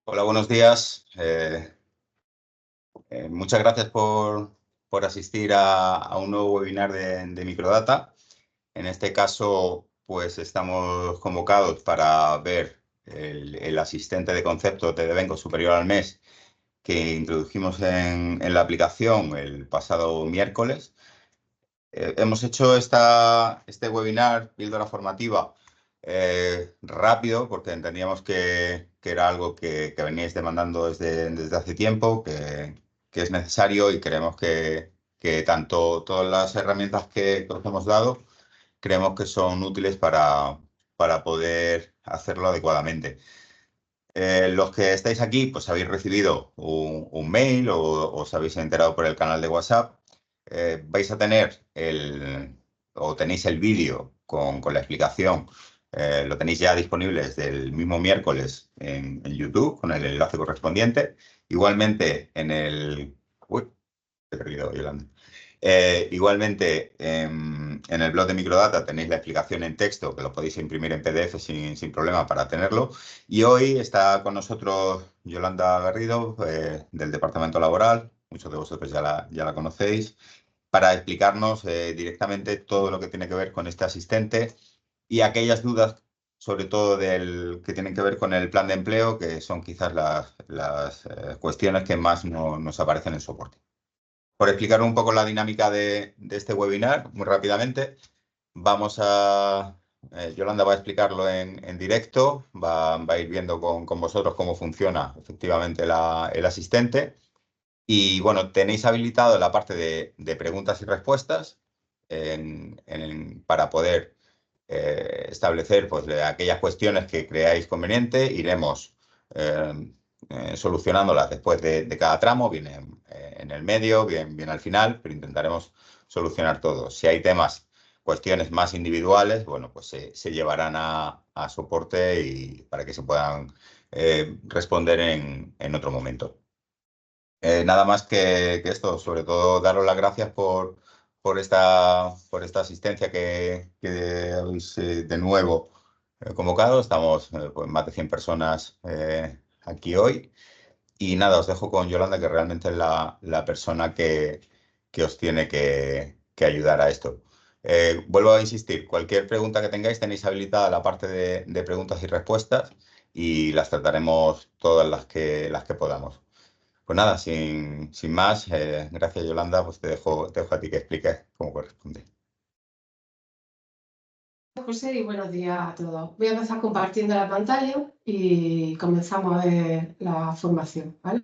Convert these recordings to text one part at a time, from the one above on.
Hola, buenos días. Muchas gracias por asistir a un nuevo webinar de Microdata. En este caso, pues estamos convocados para ver el asistente de conceptos de Devengo superior al mes que introdujimos en la aplicación el pasado miércoles. Hemos hecho este webinar, píldora formativa, rápido, porque entendíamos que era algo que veníais demandando desde hace tiempo, que es necesario y creemos que tanto todas las herramientas que os hemos dado, creemos que son útiles para poder hacerlo adecuadamente. Los que estáis aquí, pues habéis recibido un mail o os habéis enterado por el canal de WhatsApp. Vais a tener o tenéis el vídeo con la explicación. Lo tenéis ya disponible desde el mismo miércoles en YouTube con el enlace correspondiente. Igualmente en el... Uy, he perdido, Yolanda. Igualmente, en el blog de Microdata tenéis la explicación en texto, que lo podéis imprimir en PDF sin problema para tenerlo. Y hoy está con nosotros Yolanda Garrido, del Departamento Laboral. Muchos de vosotros ya la conocéis, para explicarnos directamente todo lo que tiene que ver con este asistente y aquellas dudas, sobre todo que tienen que ver con el plan de empleo, que son quizás las cuestiones que más nos aparecen en soporte. Por explicar un poco la dinámica de este webinar, muy rápidamente, Yolanda va a explicarlo en directo, va a ir viendo con vosotros cómo funciona efectivamente el asistente. Y bueno, tenéis habilitado la parte de preguntas y respuestas para poder establecer pues, aquellas cuestiones que creáis conveniente. Iremos solucionándolas después de cada tramo, bien en el medio, bien al final, pero intentaremos solucionar todo. Si hay temas, cuestiones más individuales, bueno, pues se llevarán a soporte y para que se puedan responder en otro momento. Nada más que esto, sobre todo daros las gracias por esta asistencia que habéis de nuevo convocado. Estamos pues, más de 100 personas aquí hoy. Y nada, os dejo con Yolanda, que realmente es la persona que os tiene que ayudar a esto. Vuelvo a insistir, cualquier pregunta que tengáis, tenéis habilitada la parte de preguntas y respuestas y las trataremos todas las que podamos. Pues nada, sin más, gracias Yolanda, pues te dejo a ti que expliques cómo corresponde. José, y buenos días a todos. Voy a empezar compartiendo la pantalla y comenzamos a ver la formación, ¿vale?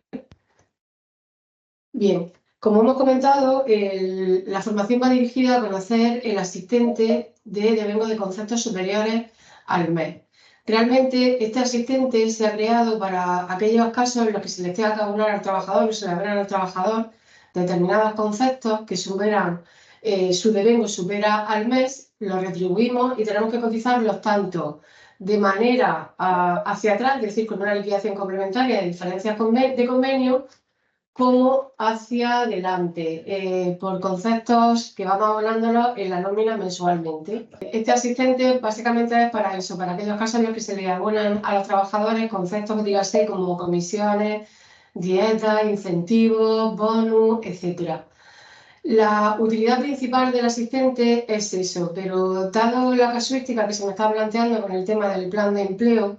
Bien, como hemos comentado, la formación va dirigida a conocer el asistente de Devengo de conceptos superiores al MES. Realmente este asistente se ha creado para aquellos casos en los que se le tenga que abonar al trabajador o se le abonan al trabajador determinados conceptos que superan, su devengo supera al mes, los retribuimos y tenemos que cotizarlos tanto de manera hacia atrás, es decir, con una liquidación complementaria de diferencias de convenio, como hacia adelante, por conceptos que vamos abonándolos en la nómina mensualmente. Este asistente básicamente es para eso, para aquellos casos en los que se le abonan a los trabajadores conceptos, dígase, como comisiones, dietas, incentivos, bonus, etc. La utilidad principal del asistente es eso, pero dado la casuística que se me está planteando con el tema del plan de empleo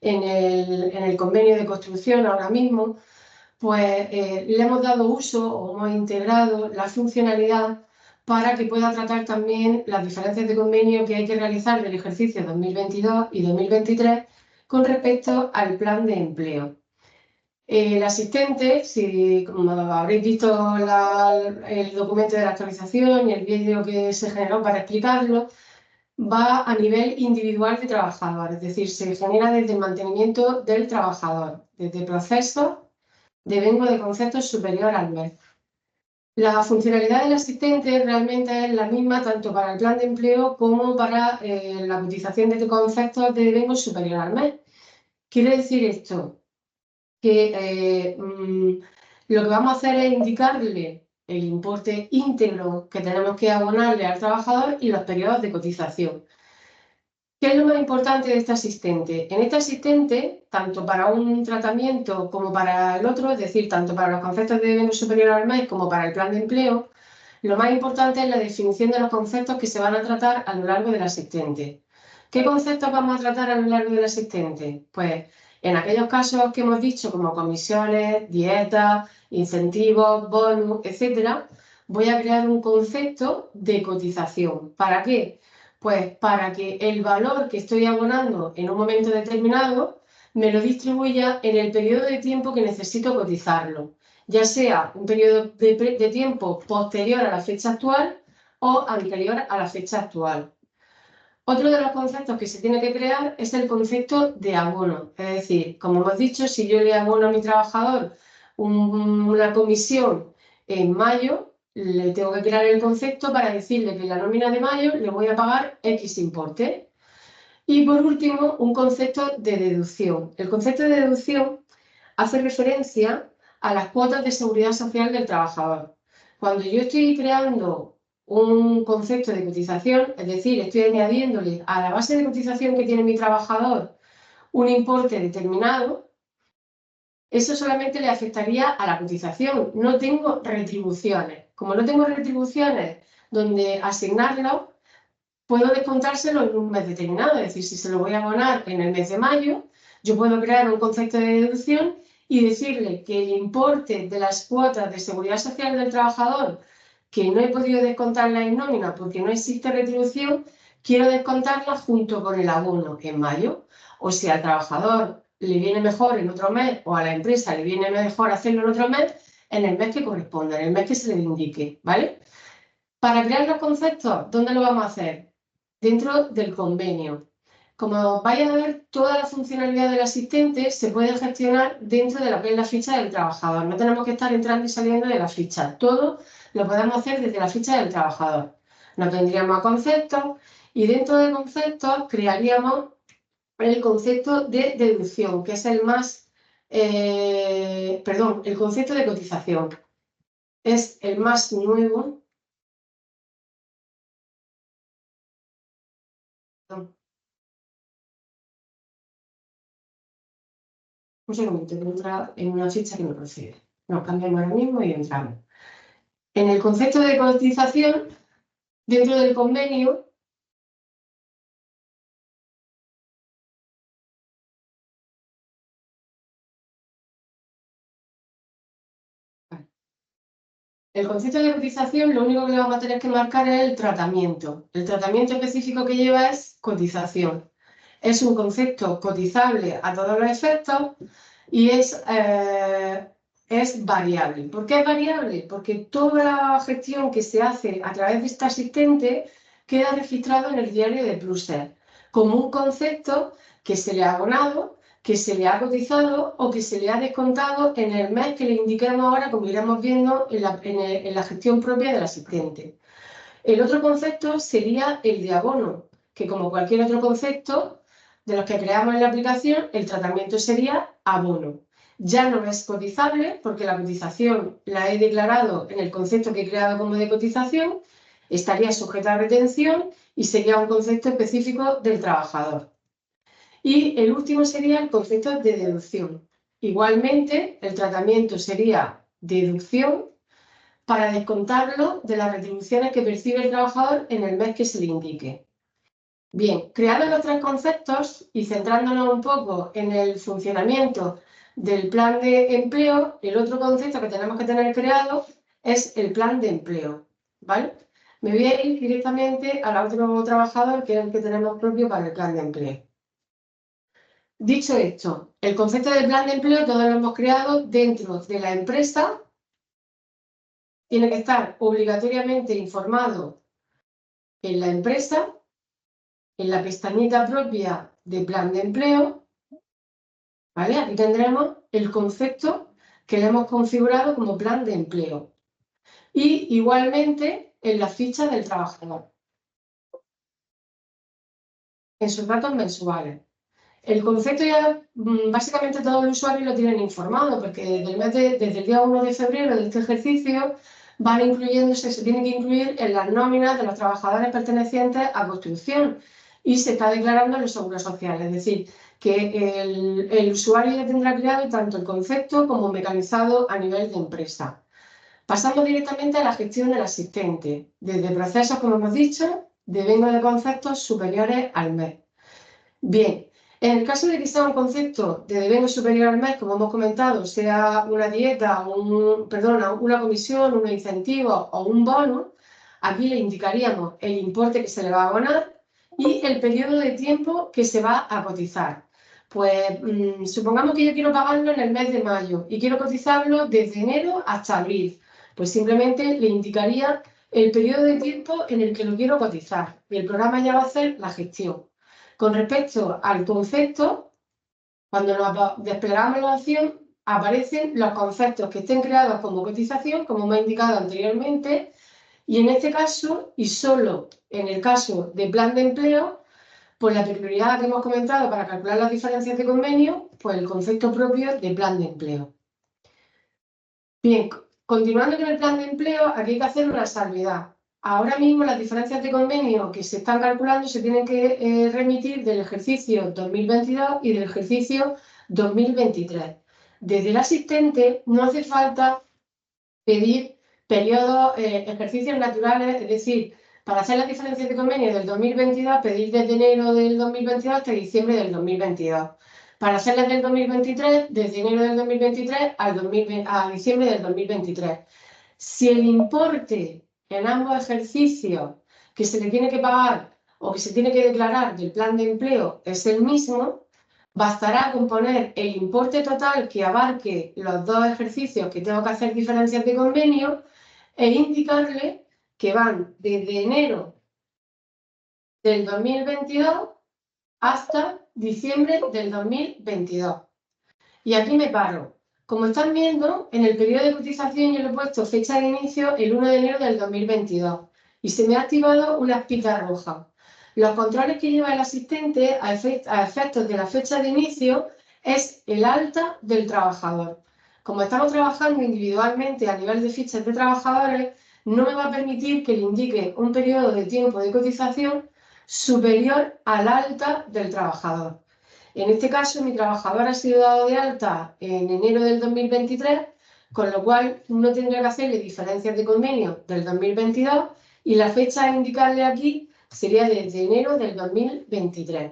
en el convenio de construcción ahora mismo, pues le hemos dado uso o hemos integrado la funcionalidad para que pueda tratar también las diferencias de convenio que hay que realizar del ejercicio 2022 y 2023 con respecto al plan de empleo. El asistente, como habréis visto el documento de la actualización y el vídeo que se generó para explicarlo, va a nivel individual de trabajador, es decir, se genera desde el mantenimiento del trabajador, desde procesos devengo de conceptos superior al mes. La funcionalidad del asistente realmente es la misma tanto para el plan de empleo como para la cotización de conceptos de devengo superior al mes. Quiere decir esto que lo que vamos a hacer es indicarle el importe íntegro que tenemos que abonarle al trabajador y los periodos de cotización. ¿Qué es lo más importante de este asistente? En este asistente, tanto para un tratamiento como para el otro, es decir, tanto para los conceptos de devengo superior al mes como para el plan de empleo, lo más importante es la definición de los conceptos que se van a tratar a lo largo del asistente. ¿Qué conceptos vamos a tratar a lo largo del asistente? Pues en aquellos casos que hemos dicho, como comisiones, dietas, incentivos, bonus, etcétera, voy a crear un concepto de cotización. ¿Para qué? Pues para que el valor que estoy abonando en un momento determinado me lo distribuya en el periodo de tiempo que necesito cotizarlo, ya sea un periodo de tiempo posterior a la fecha actual o anterior a la fecha actual. Otro de los conceptos que se tiene que crear es el concepto de abono. Es decir, como hemos dicho, si yo le abono a mi trabajador una comisión en mayo, le tengo que crear el concepto para decirle que en la nómina de mayo le voy a pagar X importe. Y por último, un concepto de deducción. El concepto de deducción hace referencia a las cuotas de seguridad social del trabajador. Cuando yo estoy creando un concepto de cotización, es decir, estoy añadiéndole a la base de cotización que tiene mi trabajador un importe determinado, eso solamente le afectaría a la cotización. No tengo retribuciones. Como no tengo retribuciones donde asignarlo, puedo descontárselo en un mes determinado. Es decir, si se lo voy a abonar en el mes de mayo, yo puedo crear un concepto de deducción y decirle que el importe de las cuotas de seguridad social del trabajador que no he podido descontarla en nómina porque no existe retribución, quiero descontarla junto con el abono en mayo. O si al trabajador le viene mejor en otro mes o a la empresa le viene mejor hacerlo en otro mes, en el mes que corresponda, en el mes que se le indique, ¿vale? Para crear los conceptos, ¿dónde lo vamos a hacer? Dentro del convenio. Como vayan a ver, toda la funcionalidad del asistente se puede gestionar dentro de lo que es la ficha del trabajador. No tenemos que estar entrando y saliendo de la ficha. Todo lo podemos hacer desde la ficha del trabajador. Nos vendríamos a conceptos y dentro de conceptos crearíamos el concepto de deducción, que es el más, perdón, el concepto de cotización. Es el más nuevo. Un segundito, que entra en una ficha que no procede. Nos cambiamos ahora mismo y entramos. En el concepto de cotización, dentro del convenio, el concepto de cotización, lo único que le vamos a tener que marcar es el tratamiento. El tratamiento específico que lleva es cotización. Es un concepto cotizable a todos los efectos y es variable. ¿Por qué es variable? Porque toda la gestión que se hace a través de este asistente queda registrado en el diario de pluses como un concepto que se le ha abonado, que se le ha cotizado o que se le ha descontado en el mes que le indiquemos ahora, como iremos viendo en la gestión propia del asistente. El otro concepto sería el de abono, que como cualquier otro concepto de los que creamos en la aplicación, el tratamiento sería abono. Ya no es cotizable porque la cotización la he declarado en el concepto que he creado como de cotización, estaría sujeta a retención y sería un concepto específico del trabajador. Y el último sería el concepto de deducción. Igualmente, el tratamiento sería deducción para descontarlo de las retribuciones que percibe el trabajador en el mes que se le indique. Bien, creados los tres conceptos y centrándonos un poco en el funcionamiento del plan de empleo, el otro concepto que tenemos que tener creado es el plan de empleo, ¿vale? Me voy a ir directamente al otro trabajador, que es el que tenemos propio para el plan de empleo. Dicho esto, el concepto del plan de empleo todos lo hemos creado dentro de la empresa. Tiene que estar obligatoriamente informado en la empresa, en la pestañita propia de plan de empleo, ¿vale? Aquí tendremos el concepto que le hemos configurado como plan de empleo. Y igualmente en la ficha del trabajador, en sus datos mensuales. El concepto ya básicamente todos los usuarios lo tienen informado, porque desde el día 1 de febrero de este ejercicio van incluyéndose, se tiene que incluir en las nóminas de los trabajadores pertenecientes a construcción. y se está declarando en los seguros sociales. Es decir, que el usuario ya tendrá creado tanto el concepto como mecanizado a nivel de empresa. Pasamos directamente a la gestión del asistente, desde procesos, como hemos dicho, de devengo de conceptos superiores al mes. Bien, en el caso de que sea un concepto de devengo superior al mes, como hemos comentado, sea una dieta, una comisión, un incentivo o un bono, aquí le indicaríamos el importe que se le va a abonar y el periodo de tiempo que se va a cotizar. Pues supongamos que yo quiero pagarlo en el mes de mayo y quiero cotizarlo desde enero hasta abril. Pues simplemente le indicaría el periodo de tiempo en el que lo quiero cotizar y el programa ya va a hacer la gestión. Con respecto al concepto, cuando nos desplegamos la opción, aparecen los conceptos que estén creados como cotización, como me he indicado anteriormente, y en este caso, y solo en el caso de plan de empleo, pues la peculiaridad que hemos comentado para calcular las diferencias de convenio, pues el concepto propio de plan de empleo. Bien, continuando con el plan de empleo, aquí hay que hacer una salvedad. Ahora mismo las diferencias de convenio que se están calculando se tienen que remitir del ejercicio 2022 y del ejercicio 2023. Desde el asistente no hace falta pedir periodos, ejercicios naturales, es decir, para hacer las diferencias de convenio del 2022, pedir desde enero del 2022 hasta diciembre del 2022. Para hacerlas del 2023, desde enero del 2023 a diciembre del 2023. Si el importe en ambos ejercicios que se le tiene que pagar o que se tiene que declarar del plan de empleo es el mismo, bastará con poner el importe total que abarque los dos ejercicios que tengo que hacer diferencias de convenio e indicarle que van desde enero del 2022 hasta diciembre del 2022. Y aquí me paro. Como están viendo, en el periodo de cotización yo le he puesto fecha de inicio el 1 de enero del 2022 y se me ha activado una espita roja. Los controles que lleva el asistente a efectos de la fecha de inicio es el alta del trabajador. Como estamos trabajando individualmente a nivel de fichas de trabajadores, no me va a permitir que le indique un periodo de tiempo de cotización superior al alta del trabajador. En este caso, mi trabajador ha sido dado de alta en enero del 2023, con lo cual no tendría que hacerle diferencias de convenio del 2022 y la fecha a indicarle aquí sería desde enero del 2023.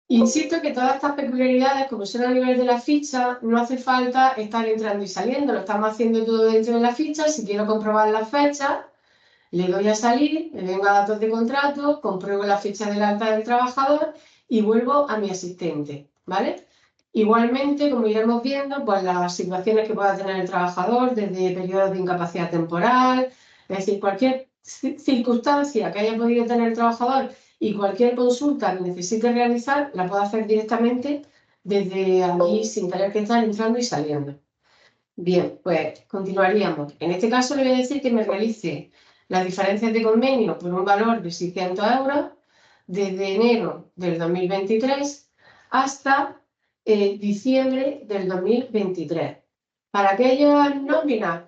Insisto que todas estas peculiaridades, como son a nivel de la ficha, no hace falta estar entrando y saliendo, lo estamos haciendo todo dentro de la ficha. Si quiero comprobar las fechas, le doy a salir, me vengo a datos de contrato, compruebo la fecha del alta del trabajador y vuelvo a mi asistente, ¿vale? Igualmente, como iremos viendo, pues las situaciones que pueda tener el trabajador, desde periodos de incapacidad temporal, es decir, cualquier circunstancia que haya podido tener el trabajador y cualquier consulta que necesite realizar, la puedo hacer directamente desde aquí sin tener que estar entrando y saliendo. Bien, pues continuaríamos. En este caso le voy a decir que me realice las diferencias de convenio por un valor de 600 euros desde enero del 2023 hasta diciembre del 2023. Para aquellas nóminas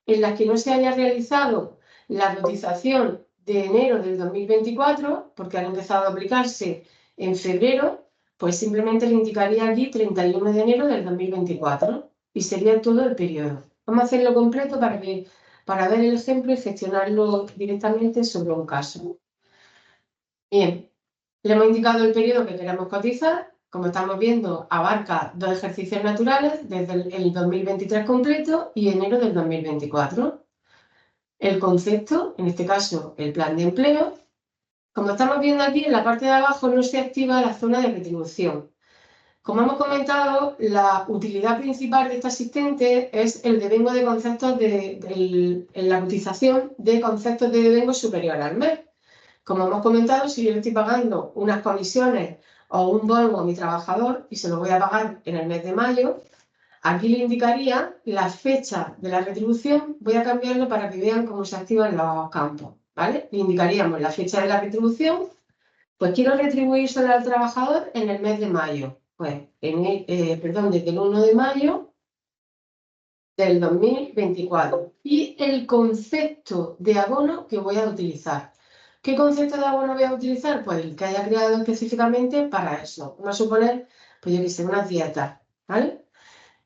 en las que no se haya realizado la cotización de enero del 2024, porque han empezado a aplicarse en febrero, pues simplemente le indicaría aquí 31 de enero del 2024 y sería todo el periodo. Vamos a hacerlo completo para ver el ejemplo y gestionarlo directamente sobre un caso. Bien, le hemos indicado el periodo que queremos cotizar. Como estamos viendo, abarca dos ejercicios naturales, desde el 2023 completo y enero del 2024. El concepto, en este caso el plan de empleo. Como estamos viendo aquí, en la parte de abajo no se activa la zona de retribución. Como hemos comentado, la utilidad principal de este asistente es el devengo de conceptos en la cotización de conceptos de devengo superior al mes. Como hemos comentado, si yo le estoy pagando unas comisiones o un bono a mi trabajador y se lo voy a pagar en el mes de mayo, aquí le indicaría la fecha de la retribución. Voy a cambiarlo para que vean cómo se activan los campos, ¿vale? Le indicaríamos la fecha de la retribución. Pues quiero retribuir solo al trabajador en el mes de mayo. Pues, desde el 1 de mayo del 2024 y el concepto de abono que voy a utilizar. ¿Qué concepto de abono voy a utilizar? Pues el que haya creado específicamente para eso. Vamos a suponer, pues yo que sé, unas dietas, ¿vale?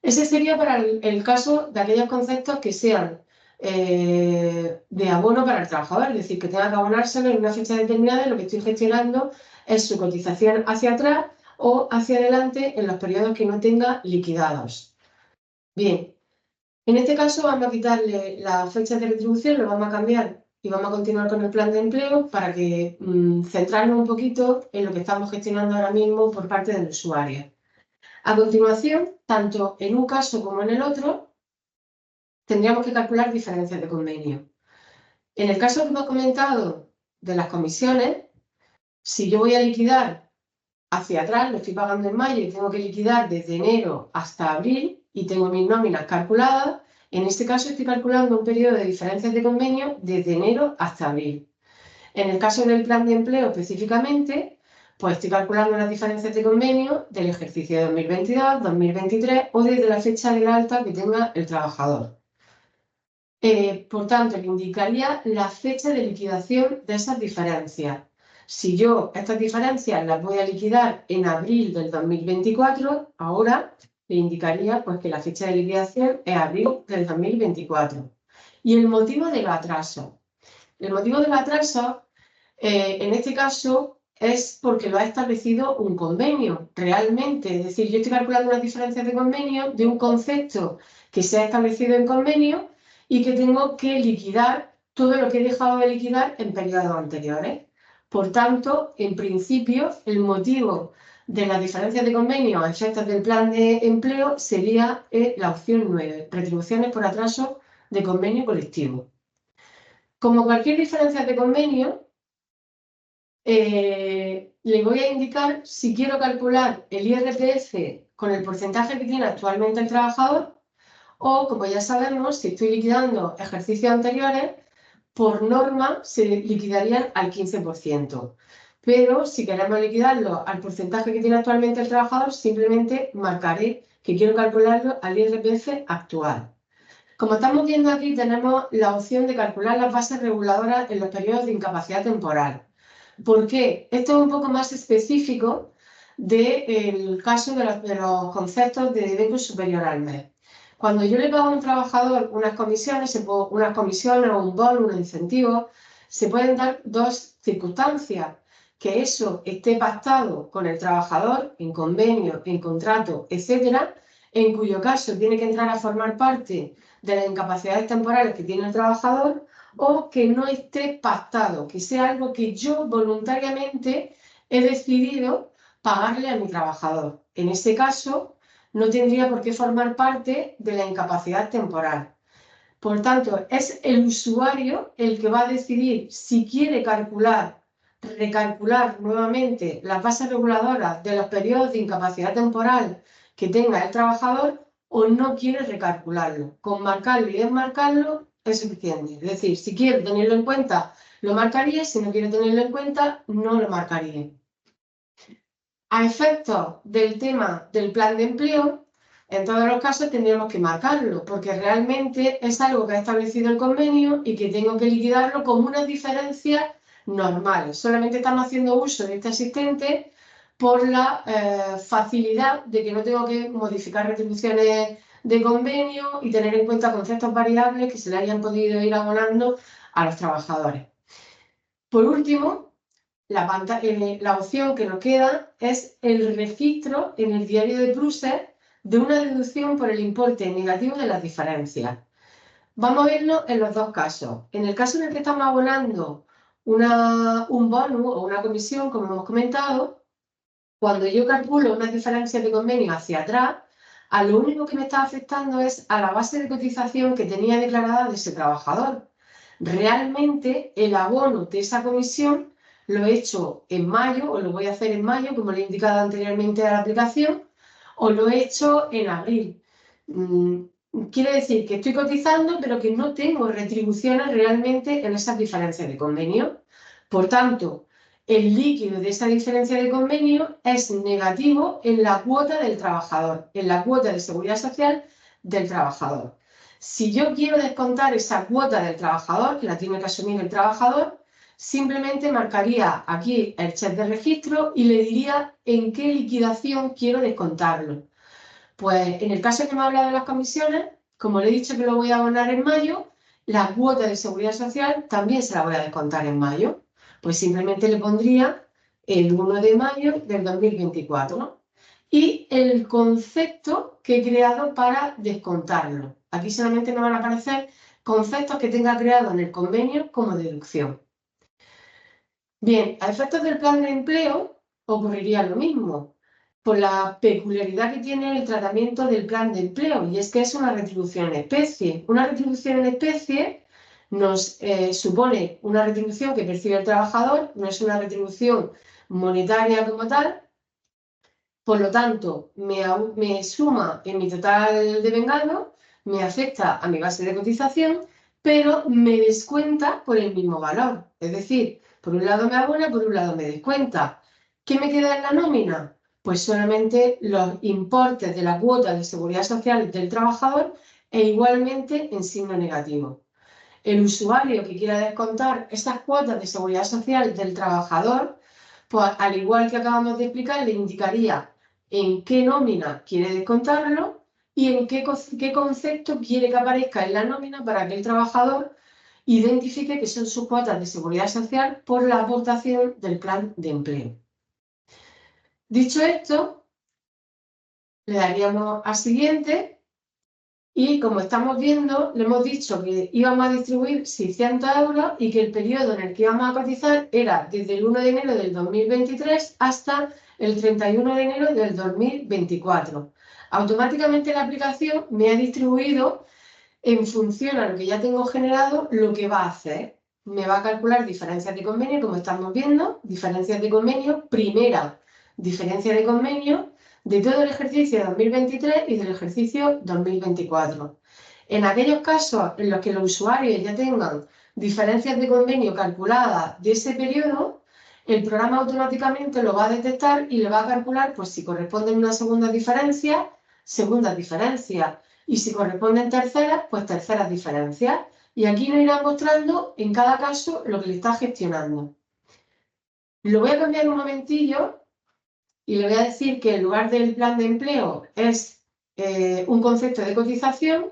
Ese sería para el caso de aquellos conceptos que sean de abono para el trabajador, es decir, que tenga que abonárselo en una fecha determinada y lo que estoy gestionando es su cotización hacia atrás o hacia adelante en los periodos que no tenga liquidados. Bien, en este caso vamos a quitarle la fecha de retribución, lo vamos a cambiar y vamos a continuar con el plan de empleo para que centrarnos un poquito en lo que estamos gestionando ahora mismo por parte del usuario. A continuación, tanto en un caso como en el otro, tendríamos que calcular diferencias de convenio. En el caso que hemos comentado de las comisiones, si yo voy a liquidar hacia atrás, lo estoy pagando en mayo y tengo que liquidar desde enero hasta abril y tengo mis nóminas calculadas, en este caso estoy calculando un periodo de diferencias de convenio desde enero hasta abril. En el caso del plan de empleo específicamente, pues estoy calculando las diferencias de convenio del ejercicio de 2022, 2023 o desde la fecha del alta que tenga el trabajador. Por tanto, le indicaría la fecha de liquidación de esas diferencias. Si yo estas diferencias las voy a liquidar en abril del 2024, ahora le indicaría pues, que la fecha de liquidación es abril del 2024. Y el motivo del atraso. El motivo del atraso, en este caso, es porque lo ha establecido un convenio, realmente. Es decir, yo estoy calculando las diferencias de convenio de un concepto que se ha establecido en convenio y que tengo que liquidar todo lo que he dejado de liquidar en periodos anteriores. Por tanto, en principio, el motivo de las diferencias de convenio a efectos del plan de empleo sería la opción 9, retribuciones por atraso de convenio colectivo. Como cualquier diferencia de convenio, le voy a indicar si quiero calcular el IRPF con el porcentaje que tiene actualmente el trabajador o, como ya sabemos, si estoy liquidando ejercicios anteriores, por norma se liquidarían al 15%. Pero si queremos liquidarlo al porcentaje que tiene actualmente el trabajador, simplemente marcaré que quiero calcularlo al IRPF actual. Como estamos viendo aquí, tenemos la opción de calcular las bases reguladoras en los periodos de incapacidad temporal. ¿Por qué? Esto es un poco más específico del caso de los conceptos de devengo superior al mes. Cuando yo le pago a un trabajador unas comisiones o un bono, un incentivo, se pueden dar dos circunstancias. Que eso esté pactado con el trabajador en convenio, en contrato, etcétera, en cuyo caso tiene que entrar a formar parte de las incapacidades temporales que tiene el trabajador, o que no esté pactado, que sea algo que yo voluntariamente he decidido pagarle a mi trabajador. En ese caso, no tendría por qué formar parte de la incapacidad temporal. Por tanto, es el usuario el que va a decidir si quiere recalcular nuevamente las bases reguladoras de los periodos de incapacidad temporal que tenga el trabajador o no quiere recalcularlo. Con marcarlo y desmarcarlo es suficiente. Es decir, si quiere tenerlo en cuenta, lo marcaría, si no quiere tenerlo en cuenta, no lo marcaría. A efectos del tema del plan de empleo, en todos los casos tendríamos que marcarlo, porque realmente es algo que ha establecido el convenio y que tengo que liquidarlo como unas diferencias normales. Solamente estamos haciendo uso de este asistente por la facilidad de que no tengo que modificar retribuciones de convenio y tener en cuenta conceptos variables que se le hayan podido ir abonando a los trabajadores. Por último, la opción que nos queda es el registro en el diario de pluses de una deducción por el importe negativo de las diferencias. Vamos a verlo en los dos casos. En el caso en el que estamos abonando un bonus o una comisión, como hemos comentado, cuando yo calculo unas diferencias de convenio hacia atrás, a lo único que me está afectando es a la base de cotización que tenía declarada de ese trabajador. Realmente el abono de esa comisión lo he hecho en mayo, o lo voy a hacer en mayo, como le he indicado anteriormente a la aplicación, o lo he hecho en abril. Quiere decir que estoy cotizando, pero que no tengo retribuciones realmente en esas diferencias de convenio. Por tanto, el líquido de esa diferencia de convenio es negativo en la cuota del trabajador, en la cuota de seguridad social del trabajador. Si yo quiero descontar esa cuota del trabajador, que la tiene que asumir el trabajador, simplemente marcaría aquí el check de registro y le diría en qué liquidación quiero descontarlo. Pues en el caso que me habla de las comisiones, como le he dicho que lo voy a abonar en mayo, la cuota de seguridad social también se la voy a descontar en mayo. Pues simplemente le pondría el 1 de mayo del 2024, ¿no? Y el concepto que he creado para descontarlo. Aquí solamente me van a aparecer conceptos que tenga creado en el convenio como deducción. Bien, a efectos del plan de empleo ocurriría lo mismo, por la peculiaridad que tiene el tratamiento del plan de empleo, y es que es una retribución en especie. Una retribución en especie nos supone una retribución que percibe el trabajador, no es una retribución monetaria como tal, por lo tanto, me suma en mi total de vengado, me afecta a mi base de cotización, pero me descuenta por el mismo valor. Es decir, por un lado me abona, por un lado me descuenta. ¿Qué me queda en la nómina? Pues solamente los importes de la cuota de seguridad social del trabajador e igualmente en signo negativo. El usuario que quiera descontar esas cuotas de seguridad social del trabajador, pues al igual que acabamos de explicar, le indicaría en qué nómina quiere descontarlo y en qué concepto quiere que aparezca en la nómina para que el trabajador identifique que son sus cuotas de seguridad social por la aportación del plan de empleo. Dicho esto, le daríamos a siguiente. Y como estamos viendo, le hemos dicho que íbamos a distribuir 600 euros y que el periodo en el que íbamos a cotizar era desde el 1 de enero del 2023 hasta el 31 de enero del 2024. Automáticamente la aplicación me ha distribuido en función a lo que ya tengo generado lo que va a hacer. Me va a calcular diferencias de convenio, como estamos viendo, diferencias de convenio, primera diferencia de convenio de todo el ejercicio 2023 y del ejercicio 2024. En aquellos casos en los que los usuarios ya tengan diferencias de convenio calculadas de ese periodo, el programa automáticamente lo va a detectar y le va a calcular, pues si corresponden una segunda diferencia, segunda diferencia, y si corresponden terceras, pues terceras diferencias. Y aquí nos irá mostrando en cada caso lo que le está gestionando. Lo voy a cambiar un momentillo y le voy a decir que en lugar del plan de empleo es un concepto de cotización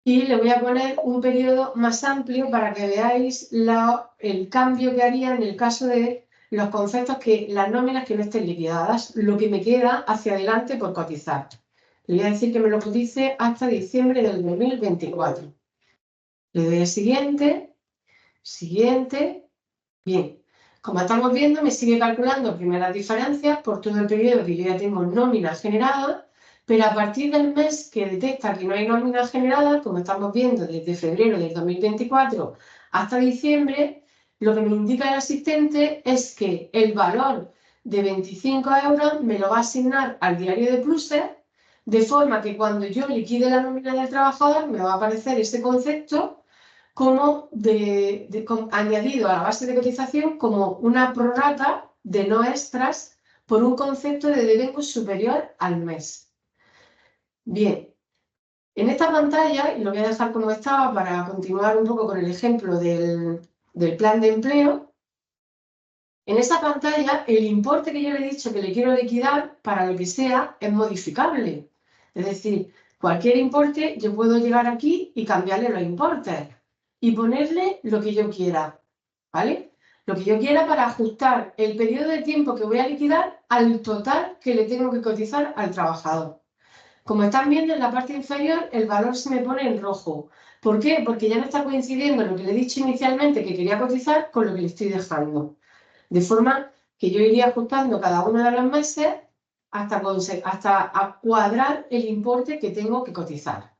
y le voy a poner un periodo más amplio para que veáis el cambio que haría en el caso de los conceptos las nóminas que no estén liquidadas, lo que me queda hacia adelante por cotizar. Le voy a decir que me lo cotice hasta diciembre del 2024. Le doy a siguiente, siguiente. Bien, como estamos viendo, me sigue calculando primeras diferencias por todo el periodo que yo ya tengo nómina generada, pero a partir del mes que detecta que no hay nómina generada, como estamos viendo desde febrero del 2024 hasta diciembre, lo que me indica el asistente es que el valor de 25 euros me lo va a asignar al diario de pluses, de forma que cuando yo liquide la nómina del trabajador me va a aparecer ese concepto como añadido a la base de cotización como una prorrata de no extras por un concepto de devengo superior al mes. Bien, en esta pantalla, y lo voy a dejar como estaba para continuar un poco con el ejemplo del plan de empleo, en esa pantalla el importe que yo le he dicho que le quiero liquidar para lo que sea es modificable. Es decir, cualquier importe yo puedo llegar aquí y cambiarle los importes y ponerle lo que yo quiera, ¿vale? Lo que yo quiera para ajustar el periodo de tiempo que voy a liquidar al total que le tengo que cotizar al trabajador. Como están viendo en la parte inferior, el valor se me pone en rojo. ¿Por qué? Porque ya no está coincidiendo lo que le he dicho inicialmente que quería cotizar con lo que le estoy dejando. De forma que yo iría ajustando cada uno de los meses hasta cuadrar el importe que tengo que cotizar,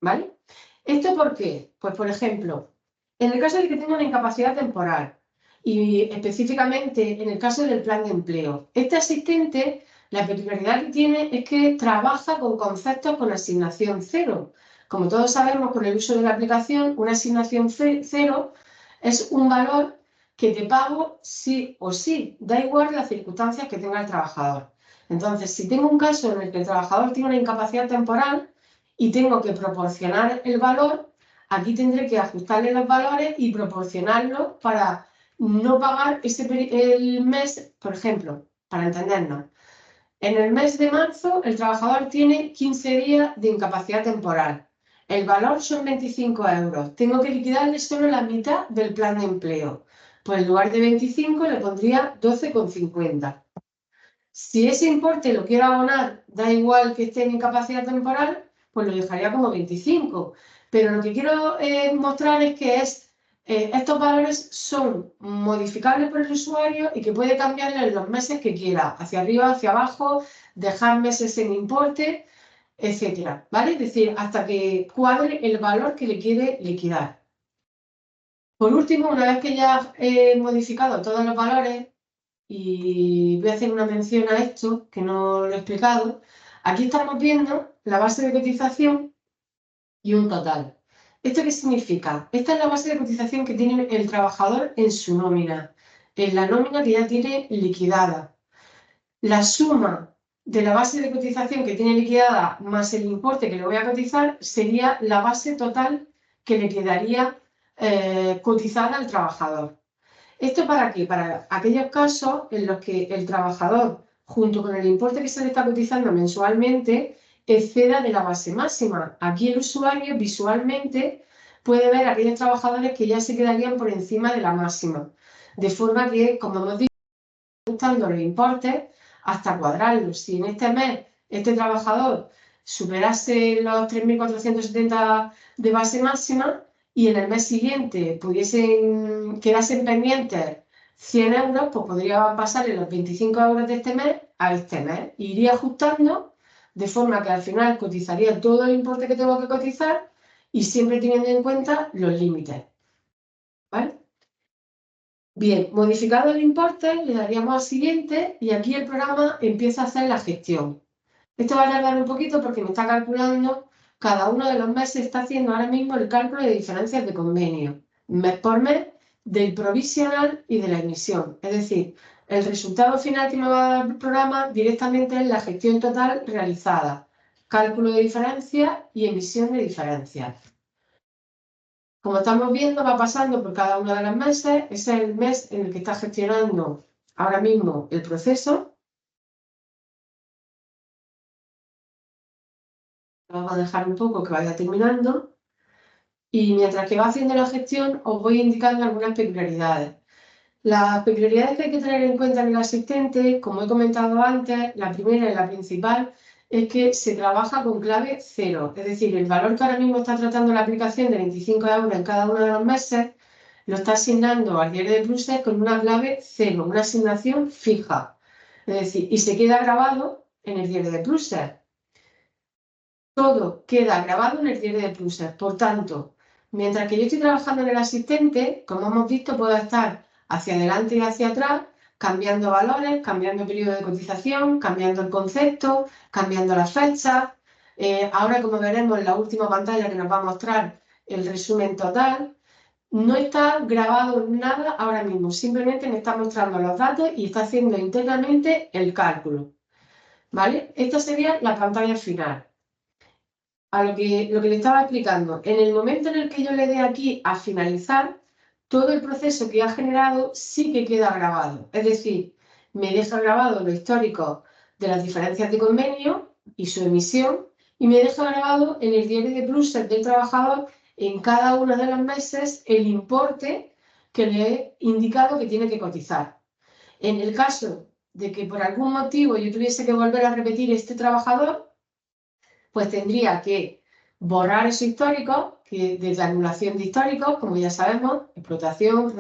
¿vale? ¿Esto por qué? Pues, por ejemplo, en el caso de que tenga una incapacidad temporal y específicamente en el caso del plan de empleo, este asistente, la peculiaridad que tiene es que trabaja con conceptos con asignación cero. Como todos sabemos, con el uso de la aplicación, una asignación cero es un valor que te pago sí o sí, da igual las circunstancias que tenga el trabajador. Entonces, si tengo un caso en el que el trabajador tiene una incapacidad temporal y tengo que proporcionar el valor, aquí tendré que ajustarle los valores y proporcionarlos para no pagar el mes, por ejemplo, para entendernos. En el mes de marzo, el trabajador tiene 15 días de incapacidad temporal. El valor son 25 euros. Tengo que liquidarle solo la mitad del plan de empleo. Pues en lugar de 25 le pondría 12,50. Si ese importe lo quiero abonar, da igual que esté en incapacidad temporal, pues lo dejaría como 25. Pero lo que quiero mostrar es que estos valores son modificables por el usuario y que puede cambiarle en los meses que quiera, hacia arriba, hacia abajo, dejar meses en importe, etcétera, ¿vale? Es decir, hasta que cuadre el valor que le quiere liquidar. Por último, una vez que ya he modificado todos los valores, y voy a hacer una mención a esto, que no lo he explicado, aquí estamos viendo la base de cotización y un total. ¿Esto qué significa? Esta es la base de cotización que tiene el trabajador en su nómina, en la nómina que ya tiene liquidada. La suma de la base de cotización que tiene liquidada más el importe que le voy a cotizar sería la base total que le quedaría cotizada al trabajador. ¿Esto para qué? Para aquellos casos en los que el trabajador, junto con el importe que se le está cotizando mensualmente, exceda de la base máxima. Aquí el usuario visualmente puede ver a aquellos trabajadores que ya se quedarían por encima de la máxima. De forma que, como hemos dicho, ajustando los importes hasta cuadrarlos. Si en este mes este trabajador superase los 3.470 de base máxima y en el mes siguiente quedasen pendientes 100 euros, pues podría pasarle los 25 euros de este mes a este mes. Iría ajustando de forma que al final cotizaría todo el importe que tengo que cotizar y siempre teniendo en cuenta los límites. ¿Vale? Bien, modificado el importe, le daríamos al siguiente y aquí el programa empieza a hacer la gestión. Esto va a tardar un poquito porque me está calculando, cada uno de los meses está haciendo ahora mismo el cálculo de diferencias de convenio, mes por mes, del provisional y de la emisión. Es decir, el resultado final que me va a dar el programa directamente es la gestión total realizada, cálculo de diferencias y emisión de diferencias. Como estamos viendo, va pasando por cada uno de los meses. Ese es el mes en el que está gestionando ahora mismo el proceso. Vamos a dejar un poco que vaya terminando. Y mientras que va haciendo la gestión, os voy indicando algunas peculiaridades. Las peculiaridades que hay que tener en cuenta en el asistente, como he comentado antes, la primera y la principal, es que se trabaja con clave 0. Es decir, el valor que ahora mismo está tratando la aplicación de 25 euros en cada uno de los meses, lo está asignando al diario de pluses con una clave 0, una asignación fija. Es decir, y se queda grabado en el diario de pluses. Todo queda grabado en el diario de pluses. Por tanto, mientras que yo estoy trabajando en el asistente, como hemos visto, puedo estar hacia adelante y hacia atrás, cambiando valores, cambiando el periodo de cotización, cambiando el concepto, cambiando las fechas. Ahora, como veremos en la última pantalla que nos va a mostrar el resumen total, no está grabado nada ahora mismo, simplemente me está mostrando los datos y está haciendo internamente el cálculo. ¿Vale? Esta sería la pantalla final. A lo que le estaba explicando, en el momento en el que yo le dé aquí a finalizar, todo el proceso que ha generado sí que queda grabado. Es decir, me deja grabado lo histórico de las diferencias de convenio y su emisión, y me deja grabado en el diario de pluses del trabajador en cada uno de los meses el importe que le he indicado que tiene que cotizar. En el caso de que por algún motivo yo tuviese que volver a repetir este trabajador, pues tendría que borrar ese histórico, que desde anulación de históricos, como ya sabemos, explotación,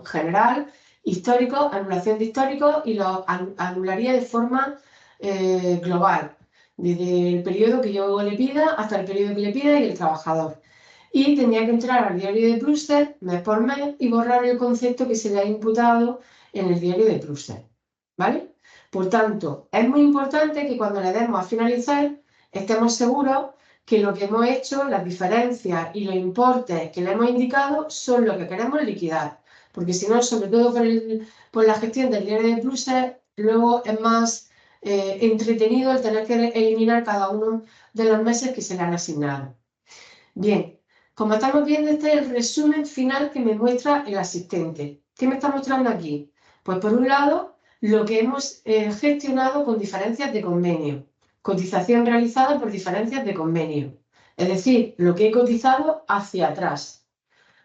general, histórico, anulación de históricos, y lo anularía de forma global, desde el periodo que yo le pida hasta el periodo que le pida y el trabajador. Y tendría que entrar al diario de pluses mes por mes y borrar el concepto que se le ha imputado en el diario de pluses. ¿Vale? Por tanto, es muy importante que cuando le demos a finalizar estemos seguros que lo que hemos hecho, las diferencias y los importes que le hemos indicado son lo que queremos liquidar. Porque si no, sobre todo por la gestión del diario de pluses, luego es más entretenido el tener que eliminar cada uno de los meses que se le han asignado. Bien, como estamos viendo, este es el resumen final que me muestra el asistente. ¿Qué me está mostrando aquí? Pues por un lado, lo que hemos gestionado con diferencias de convenio. Cotización realizada por diferencias de convenio. Es decir, lo que he cotizado hacia atrás.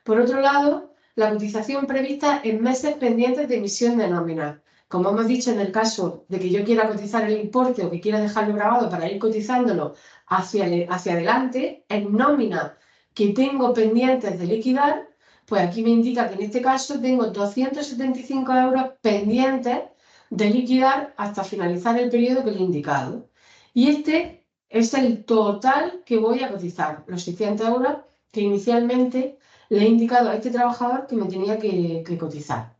Por otro lado, la cotización prevista en meses pendientes de emisión de nómina. Como hemos dicho, en el caso de que yo quiera cotizar el importe o que quiera dejarlo grabado para ir cotizándolo hacia adelante, en nómina que tengo pendientes de liquidar, pues aquí me indica que en este caso tengo 275 euros pendientes de liquidar hasta finalizar el periodo que le he indicado. Y este es el total que voy a cotizar, los 600 euros que inicialmente le he indicado a este trabajador que me tenía que cotizar.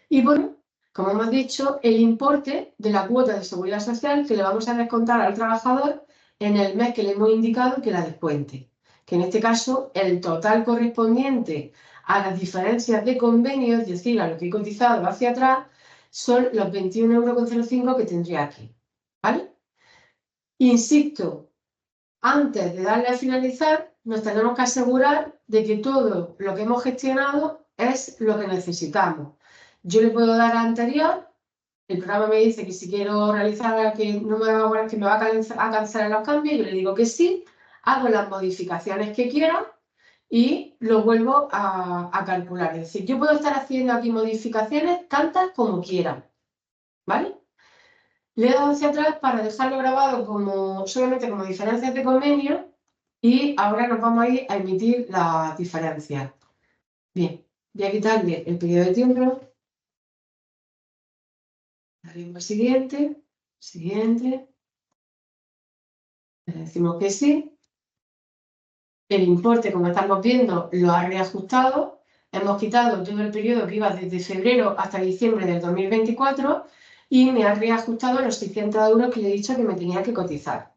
Y bueno, como hemos dicho, el importe de la cuota de seguridad social que le vamos a descontar al trabajador en el mes que le hemos indicado que la descuente. Que en este caso el total correspondiente a las diferencias de convenio, es decir, a lo que he cotizado hacia atrás, son los 21,05 € que tendría aquí. ¿Vale? Insisto, antes de darle a finalizar, nos tenemos que asegurar de que todo lo que hemos gestionado es lo que necesitamos. Yo le puedo dar a anterior, el programa me dice que si quiero realizar, que no me va, que me va a cancelar los cambios, yo le digo que sí, hago las modificaciones que quiera y lo vuelvo a calcular. Es decir, yo puedo estar haciendo aquí modificaciones tantas como quiera, ¿vale? Le he dado hacia atrás para dejarlo grabado solamente como diferencias de convenio y ahora nos vamos a ir a emitir las diferencias. Bien, voy a quitarle el periodo de tiempo. Haremos siguiente, siguiente. Le decimos que sí. El importe, como estamos viendo, lo ha reajustado. Hemos quitado todo el periodo que iba desde febrero hasta diciembre del 2024 y me ha reajustado los 600 € que le he dicho que me tenía que cotizar.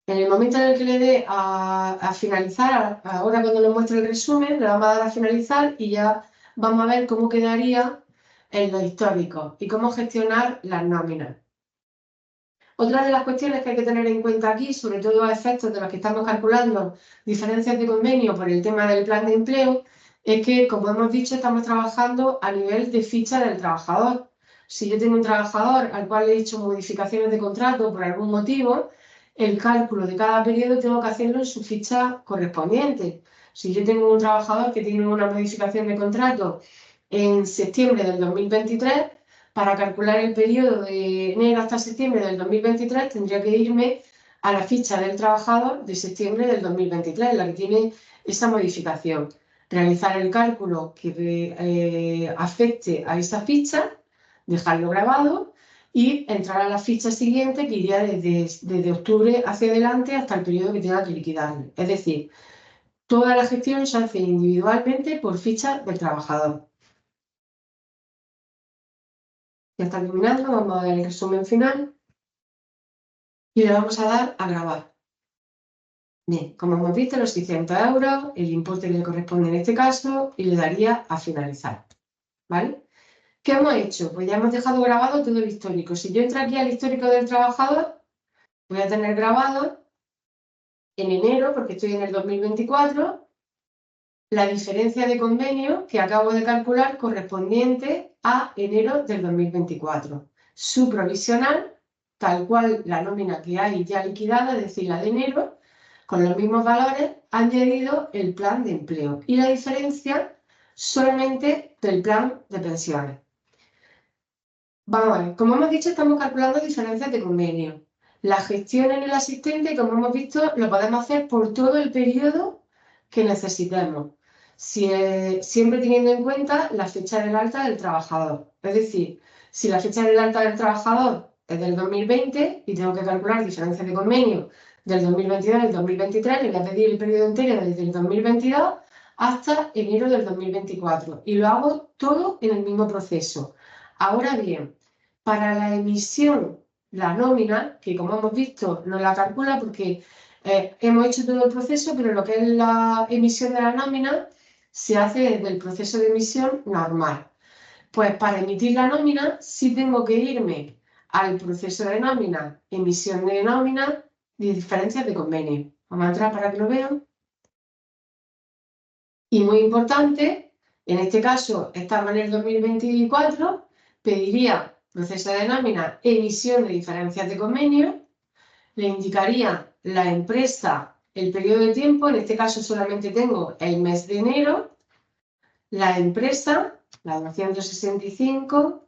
En el momento en el que le dé a finalizar, ahora cuando nos muestre el resumen, le vamos a dar a finalizar y ya vamos a ver cómo quedaría en los históricos y cómo gestionar las nóminas. Otra de las cuestiones que hay que tener en cuenta aquí, sobre todo a efectos de los que estamos calculando diferencias de convenio por el tema del plan de empleo, es que, como hemos dicho, estamos trabajando a nivel de ficha del trabajador. Si yo tengo un trabajador al cual le he hecho modificaciones de contrato por algún motivo, el cálculo de cada periodo tengo que hacerlo en su ficha correspondiente. Si yo tengo un trabajador que tiene una modificación de contrato en septiembre del 2023, para calcular el periodo de enero hasta septiembre del 2023 tendría que irme a la ficha del trabajador de septiembre del 2023, la que tiene esa modificación. Realizar el cálculo que afecte a esa ficha, dejarlo grabado y entrar a la ficha siguiente que iría desde octubre hacia adelante hasta el periodo que tenga que liquidarle. Es decir, toda la gestión se hace individualmente por ficha del trabajador. Ya está terminando, vamos a ver el resumen final y le vamos a dar a grabar. Bien, como hemos visto, los 600 €, el importe que le corresponde en este caso y le daría a finalizar. ¿Vale? ¿Qué hemos hecho? Pues ya hemos dejado grabado todo el histórico. Si yo entro aquí al histórico del trabajador, voy a tener grabado en enero, porque estoy en el 2024, la diferencia de convenio que acabo de calcular correspondiente a enero del 2024. Su provisional, tal cual la nómina que hay ya liquidada, es decir, la de enero, con los mismos valores, añadido el plan de empleo y la diferencia solamente del plan de pensiones. Vamos a ver, como hemos dicho, estamos calculando diferencias de convenio. La gestión en el asistente, como hemos visto, lo podemos hacer por todo el periodo que necesitemos, siempre teniendo en cuenta la fecha del alta del trabajador. Es decir, si la fecha del alta del trabajador es del 2020 y tengo que calcular diferencias de convenio del 2022 al 2023, le voy a pedir el periodo entero desde el 2022 hasta enero del 2024 y lo hago todo en el mismo proceso. Ahora bien, para la emisión, la nómina, que como hemos visto no la calcula porque hemos hecho todo el proceso, pero lo que es la emisión de la nómina se hace desde el proceso de emisión normal. Pues para emitir la nómina sí tengo que irme al proceso de nómina, emisión de nómina y diferencias de convenio. Vamos a entrar para que lo vean. Y muy importante, en este caso estamos en el 2024, pediría proceso de nómina, emisión de diferencias de convenio, le indicaría la empresa el periodo de tiempo, en este caso solamente tengo el mes de enero, la empresa, la 265,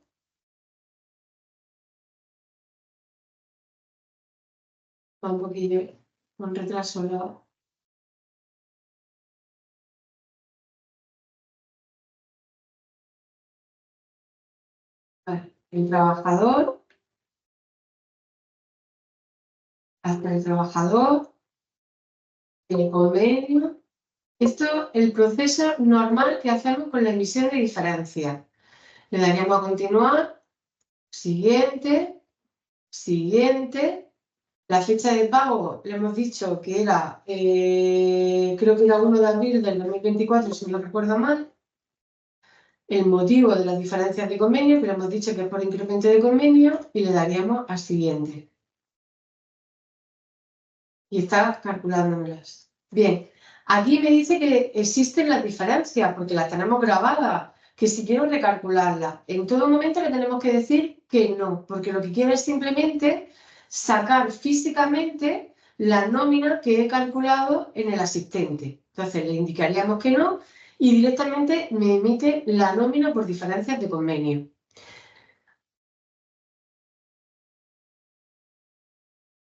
va un poquillo con retraso. El trabajador, hasta el trabajador, el convenio. Esto es el proceso normal que hacemos con la emisión de diferencias. Le daríamos a continuar, siguiente, siguiente. La fecha de pago le hemos dicho que era, creo que era 1 de abril del 2024, si no recuerdo mal. El motivo de las diferencias de convenio, que le hemos dicho que es por incremento de convenio, y le daríamos a siguiente. Y está calculándomelas. Bien, aquí me dice que existen las diferencias, porque las tenemos grabadas, que si quiero recalcularlas, en todo momento le tenemos que decir que no, porque lo que quiero es simplemente sacar físicamente la nómina que he calculado en el asistente. Entonces le indicaríamos que no y directamente me emite la nómina por diferencias de convenio.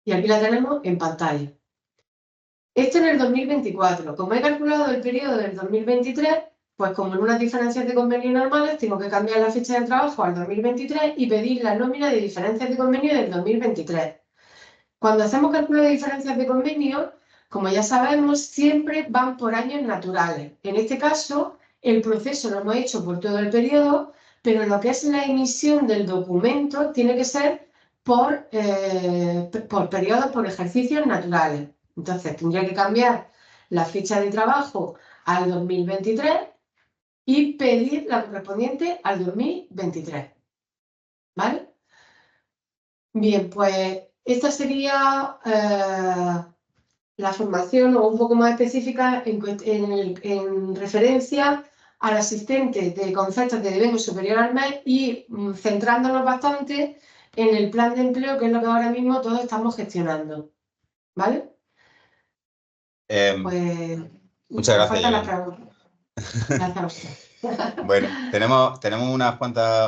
Y aquí la tenemos en pantalla. Esto en el 2024. Como he calculado el periodo del 2023, pues como en unas diferencias de convenio normales, tengo que cambiar la fecha de trabajo al 2023 y pedir la nómina de diferencias de convenio del 2023. Cuando hacemos cálculo de diferencias de convenio, como ya sabemos, siempre van por años naturales. En este caso, el proceso lo hemos hecho por todo el periodo, pero lo que es la emisión del documento tiene que ser por periodos, por ejercicios naturales. Entonces, tendría que cambiar la fecha de trabajo al 2023 y pedir la correspondiente al 2023. ¿Vale? Bien, pues esta sería la formación o un poco más específica en referencia al asistente de conceptos de devengo superior al mes y centrándonos bastante en el plan de empleo, que es lo que ahora mismo todos estamos gestionando. ¿Vale? Pues Muchas nos gracias, faltan las Yolanda. preguntas. Gracias a usted. Bueno, tenemos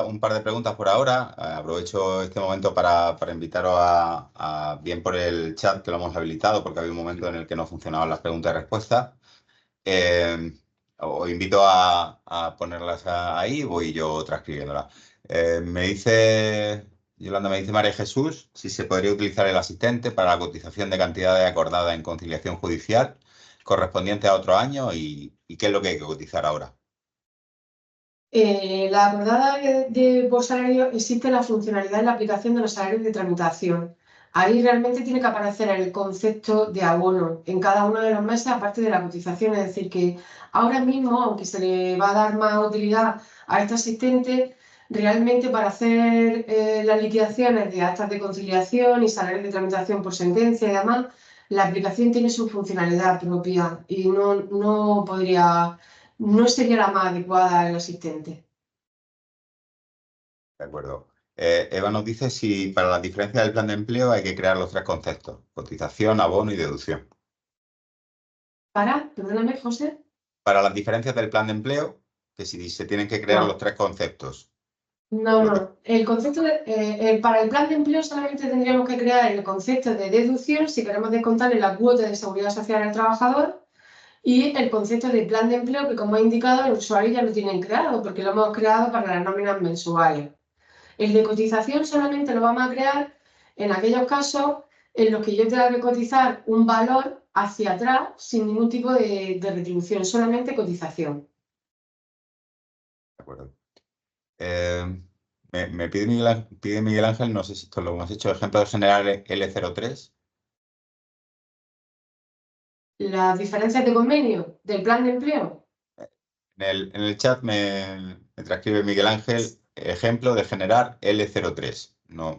un par de preguntas por ahora. Aprovecho este momento para invitaros bien por el chat que lo hemos habilitado, porque había un momento en el que no funcionaban las preguntas y respuestas. Os invito a ponerlas ahí y voy yo transcribiéndolas. Yolanda, me dice María Jesús, si se podría utilizar el asistente para la cotización de cantidades acordadas en conciliación judicial correspondiente a otro año y qué es lo que hay que cotizar ahora. La acordada por salario existe la funcionalidad en la aplicación de los salarios de tramitación. Ahí realmente tiene que aparecer el concepto de abono en cada uno de los meses, aparte de la cotización. Es decir, que ahora mismo, aunque se le va a dar más utilidad a este asistente, realmente para hacer las liquidaciones de actas de conciliación y salarios de tramitación por sentencia y demás, la aplicación tiene su funcionalidad propia y no podría, no sería la más adecuada el asistente. De acuerdo. Eva nos dice si para las diferencias del plan de empleo hay que crear los tres conceptos: cotización, abono y deducción. Perdóname, José. Para las diferencias del plan de empleo, que si se tienen que crear los No, tres conceptos. no. El concepto para el plan de empleo solamente tendríamos que crear el concepto de deducción si queremos descontarle la cuota de seguridad social al trabajador y el concepto de plan de empleo que, como he indicado, el usuario ya lo tienen creado porque lo hemos creado para las nóminas mensuales. El de cotización solamente lo vamos a crear en aquellos casos en los que yo tenga que cotizar un valor hacia atrás sin ningún tipo de retribución, solamente cotización. De acuerdo. Me pide Miguel Ángel, no sé si esto lo hemos hecho, ejemplo general L03. Las diferencias de convenio del plan de empleo. En el chat me transcribe Miguel Ángel ejemplo de generar L03. No.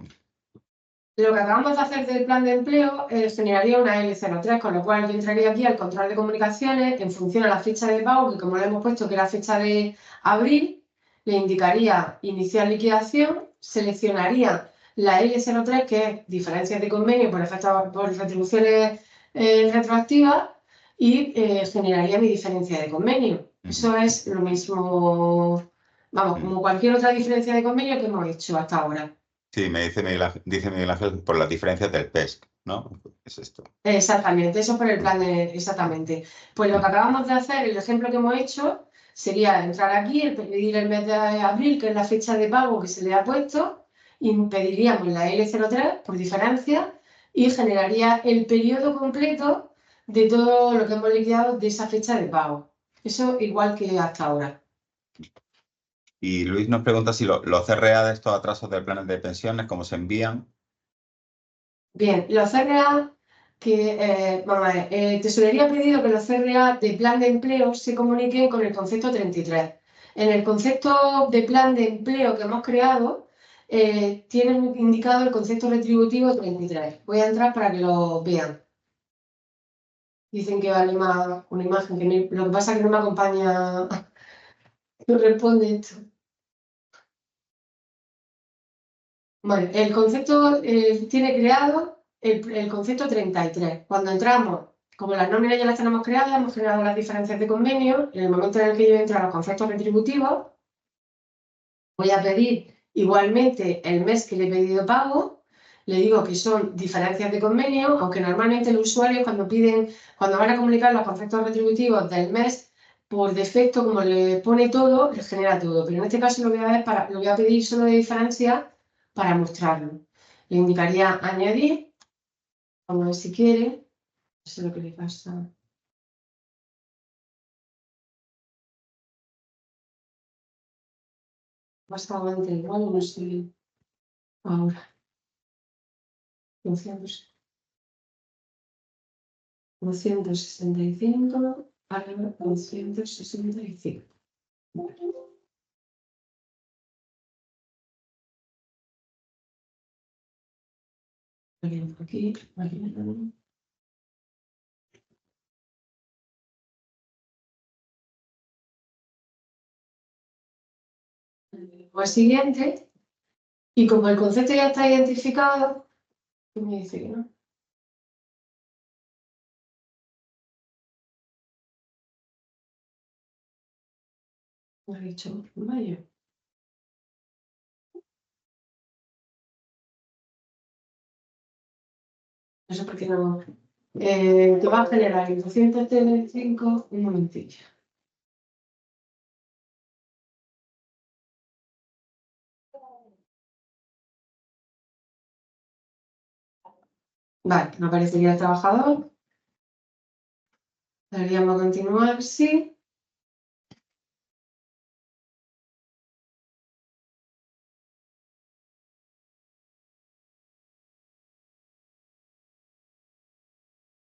Lo que acabamos de hacer del plan de empleo generaría una L03, con lo cual yo entraría aquí al control de comunicaciones en función a la fecha de pago, que como le hemos puesto que era fecha de abril, le indicaría iniciar liquidación, seleccionaría la L03, que es diferencias de convenio por retribuciones retroactivas, y generaría mi diferencia de convenio. Eso es lo mismo, vamos, como cualquier otra diferencia de convenio que hemos hecho hasta ahora. Sí, me dice Miguel Ángel por las diferencias del PESC, ¿no? Es esto. Exactamente, eso por el plan de... Exactamente. Pues lo que acabamos de hacer, el ejemplo que hemos hecho, sería entrar aquí, pedir el mes de abril, que es la fecha de pago que se le ha puesto, y pediríamos la L03 por diferencia y generaría el periodo completo de todo lo que hemos liquidado de esa fecha de pago. Eso igual que hasta ahora. Y Luis nos pregunta si los CRA de estos atrasos de planes de pensiones, ¿cómo se envían? Bien, los CRA vamos a ver, Tesorería ha pedido que los CRA de plan de empleo se comuniquen con el concepto 33. En el concepto de plan de empleo que hemos creado, tienen indicado el concepto retributivo 33. Voy a entrar para que lo vean. Dicen que vale más una imagen, lo que pasa es que no me acompaña, no responde esto. Bueno, el concepto tiene creado el concepto 33. Cuando entramos, como las nóminas ya las tenemos creadas, hemos generado las diferencias de convenio. En el momento en el que yo entro a los conceptos retributivos, voy a pedir igualmente el mes que le he pedido pago. Le digo que son diferencias de convenio, aunque normalmente los usuarios cuando van a comunicar los conceptos retributivos del mes, por defecto, como le pone todo, les genera todo. Pero en este caso lo voy a pedir solo de diferencia para mostrarlo. Le indicaría añadir, vamos a ver si quiere, no sé lo que le pasa. Bastaba antes igual, no sé, ahora. 265 a 265. Aquí, pues siguiente, y como el concepto ya está identificado, me dice que no. Me ha dicho mayo. No sé por qué no. Te va a generar 235, un momentillo. Vale, no aparecería el trabajador. Daríamos a continuar, sí.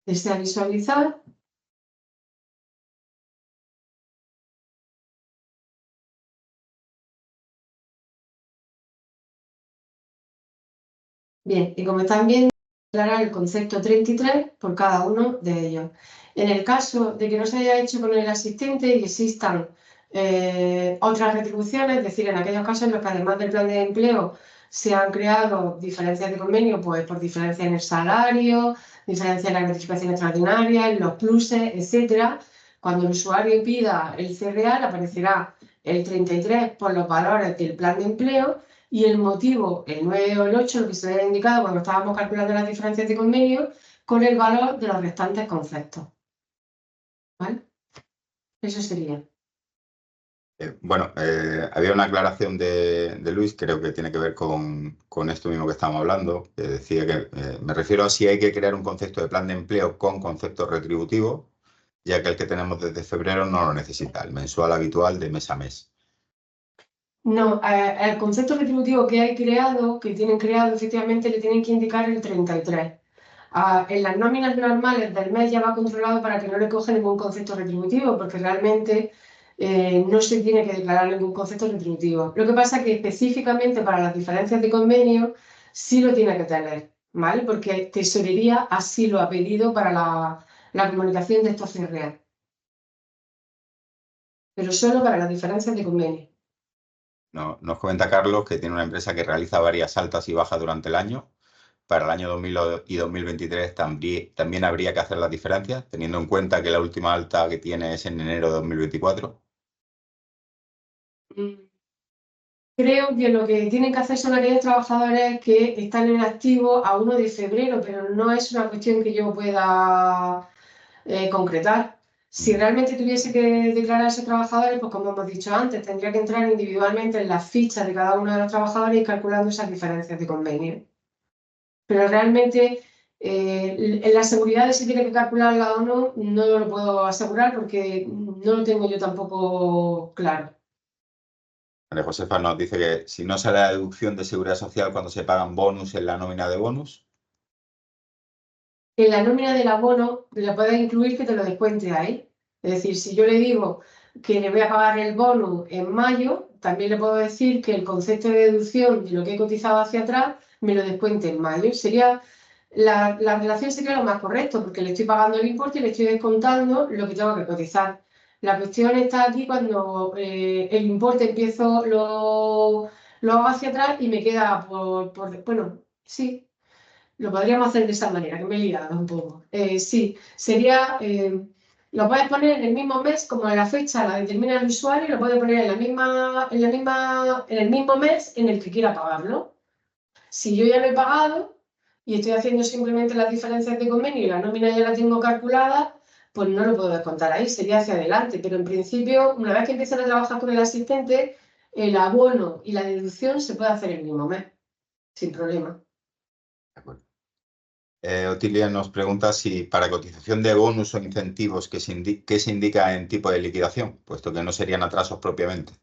Desea visualizar. Bien, y como están viendo, aclarar el concepto 33 por cada uno de ellos. En el caso de que no se haya hecho con el asistente y existan otras retribuciones, es decir, en aquellos casos en los que además del plan de empleo se han creado diferencias de convenio, pues por diferencia en el salario, diferencia en la gratificación extraordinaria, en los pluses, etcétera. Cuando el usuario pida el CRA, le aparecerá el 33 por los valores del plan de empleo. Y el motivo, el 9 o el 8, lo que se había indicado cuando estábamos calculando las diferencias de convenio, con el valor de los restantes conceptos. ¿Vale? Eso sería. Bueno, había una aclaración de Luis, creo que tiene que ver con esto mismo que estábamos hablando, que decía que me refiero a si hay que crear un concepto de plan de empleo con concepto retributivo, ya que el que tenemos desde febrero no lo necesita, el mensual habitual de mes a mes. No, el concepto retributivo que hay creado, que tienen creado, efectivamente le tienen que indicar el 33. En las nóminas normales del mes ya va controlado para que no le coja ningún concepto retributivo, porque realmente no se tiene que declarar ningún concepto retributivo. Lo que pasa es que específicamente para las diferencias de convenio sí lo tiene que tener, ¿vale? Porque Tesorería así lo ha pedido para la comunicación de estos CRA. Pero solo para las diferencias de convenio. No, nos comenta Carlos que tiene una empresa que realiza varias altas y bajas durante el año. Para el año 2000 y 2023 también habría que hacer las diferencias, teniendo en cuenta que la última alta que tiene es en enero de 2024. Creo que lo que tienen que hacer son aquellos trabajadores que están en activo a 1 de febrero, pero no es una cuestión que yo pueda concretar. Si realmente tuviese que declarar a esos trabajadores, pues como hemos dicho antes, tendría que entrar individualmente en las fichas de cada uno de los trabajadores y calculando esas diferencias de convenio. Pero realmente en la seguridad de si tiene que calcularla o no, no lo puedo asegurar porque no lo tengo yo tampoco claro. María Josefa nos dice que si no sale la deducción de seguridad social cuando se pagan bonus en la nómina de bonus. En la nómina del abono le puedes incluir que te lo descuente ahí. Es decir, si yo le digo que le voy a pagar el bono en mayo, también le puedo decir que el concepto de deducción de lo que he cotizado hacia atrás me lo descuente en mayo. La relación sería lo más correcto, porque le estoy pagando el importe y le estoy descontando lo que tengo que cotizar. La cuestión está aquí cuando el importe lo hago hacia atrás y me queda bueno, sí. Lo podríamos hacer de esa manera, que me he liado un poco. Sí, sería, lo puedes poner en el mismo mes, como en la fecha la determina el usuario, lo puedes poner en el mismo mes en el que quiera pagarlo. Si yo ya lo he pagado y estoy haciendo simplemente las diferencias de convenio y la nómina ya la tengo calculada, pues no lo puedo descontar ahí, sería hacia adelante. Pero en principio, una vez que empiezan a trabajar con el asistente, el abono y la deducción se puede hacer el mismo mes, sin problema. De acuerdo. Otilia nos pregunta si para cotización de bonus o incentivos, ¿qué se indica en tipo de liquidación? Puesto que no serían atrasos propiamente.